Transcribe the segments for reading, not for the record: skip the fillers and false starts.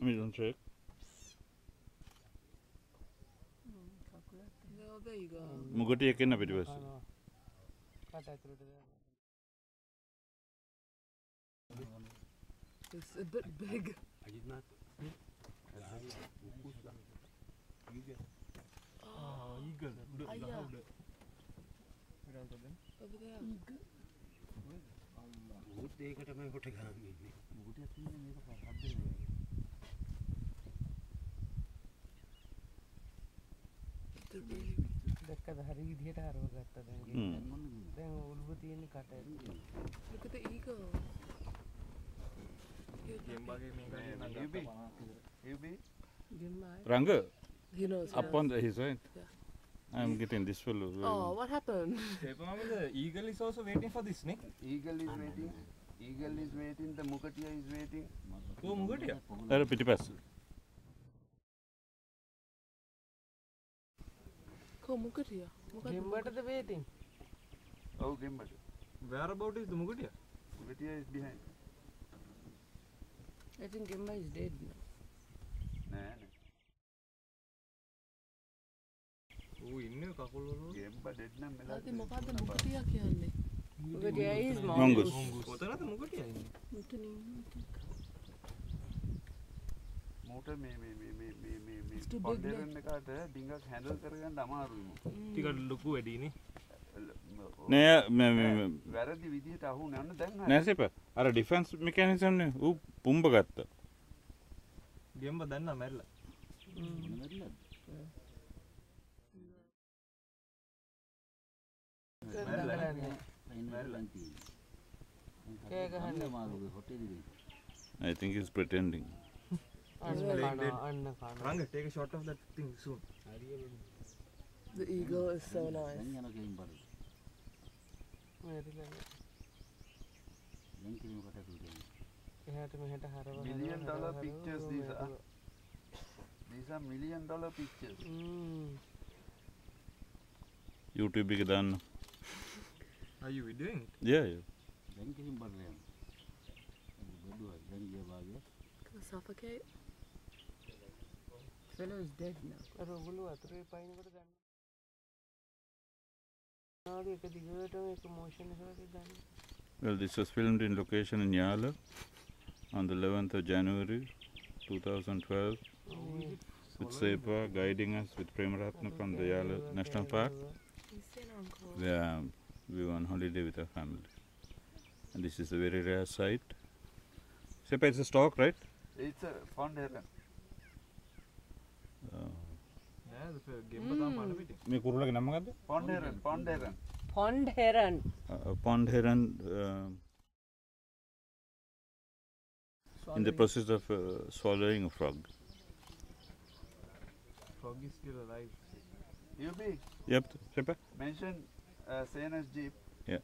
me don't shake. Oh, there you go. Mugati එකෙන් අපිට පස්සේ. It's a bit big. I did not. Oh, eagle. Over there. ඒකට මම කොට ගාන්නේ ඉන්නේ. මුගටියක් තියෙන මේක හදන්නේ. දැක්කද හරි විදිහට හරව ගත්තා දැන්. දැන් උල්බ තියෙන කට. Look at the eagle. Ranga, He knows. up on the his right. Yeah. I'm getting this fellow. Oh, what happened? The eagle is also waiting for this snake. Eagle is waiting. Eagle is waiting. The Mugatia is waiting. Oh, Mugatia. අර පිටිපස්ස. Go Mugatia. ගෙම්බටද waiting. Oh, Gimbal. Where about is the Mugatia? Mugatia is behind. I think Gemma is dead now. Nah. Oh, ඉන්නේ කකුල් වල. Gemba dead නම් මෙලා. Adi මොකද්ද Mugatia කියන්නේ? Mugatia is Mongoose. කොතනද Mugatia ඉන්නේ? Motor මේ It's too big, පොන්ඩරන් එකට ඩිංගක් හැන්ඩල් කරගන්න අමාරුයි. ටිකක් ලොකු වැඩිනේ. නෑ වැරදි විදිහට අහුනේ යන්න දැන් නෑ සෙප. අර ඩිෆෙන්ස් මෙකැනිසම් නේ ඌ පුම්බ ගත්තා. ගෙම්බ දැන්න මැරිලා. I think he's pretending. Ranga, take a shot of that thing soon. The eagle is so nice. $1 million pictures these are. These are $1 million pictures. YouTube එක දාන්න. Are you videoing it? Yeah, yeah. Gonna suffocate. Fellow is dead now. අර ඔගොල්ලෝ අතරේ පයින්නකොට ගන්න. ආදී එක දිගටම එක motion එකකට ගන්න. Well, this was filmed in location in Yala on the 11th of January 2012 with Sepa guiding us with Premaratna from the Yala National Park. Yeah, we were on holiday with our family. And this is a very rare sight. Sepa, it's a stork, right? It's a pond heron. නෑ ගෙම්බ තාම පණ පිටින්. මේ කුරුල්ලගේ නම මොකද්ද? Pond heron. Pond heron. Pond heron in the process of swallowing a frog. Frog is still alive. UB, Yep, Sepa? mention Sena's jeep. Yeah.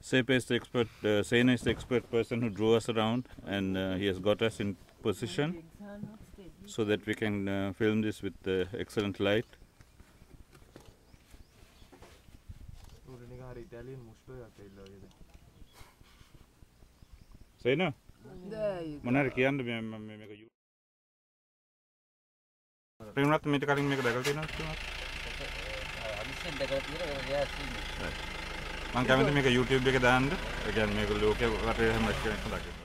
Sepa is the expert, Sena is the expert person who drew us around, and he has got us in position so that we can film this with excellent light. උඩ නිකන් හරි ඉතාලියන් මුස්ටෝ එකක් ඇවිල්ලා වගේ දැන්. Sena? There you go. මොනවාරි කියන්න මේක ප්‍රේමරත්න මීට කලින් මේක දැකලා තියෙනවද කියලා? අනිස්සෙන් දැකලා තියෙනවා එයා සීනේ. මම කැමති මේක YouTube එකේ දාන්න. ඒ කියන්නේ මේක ලෝකේ රටේ හැම කෙනෙක්ම දකින්න.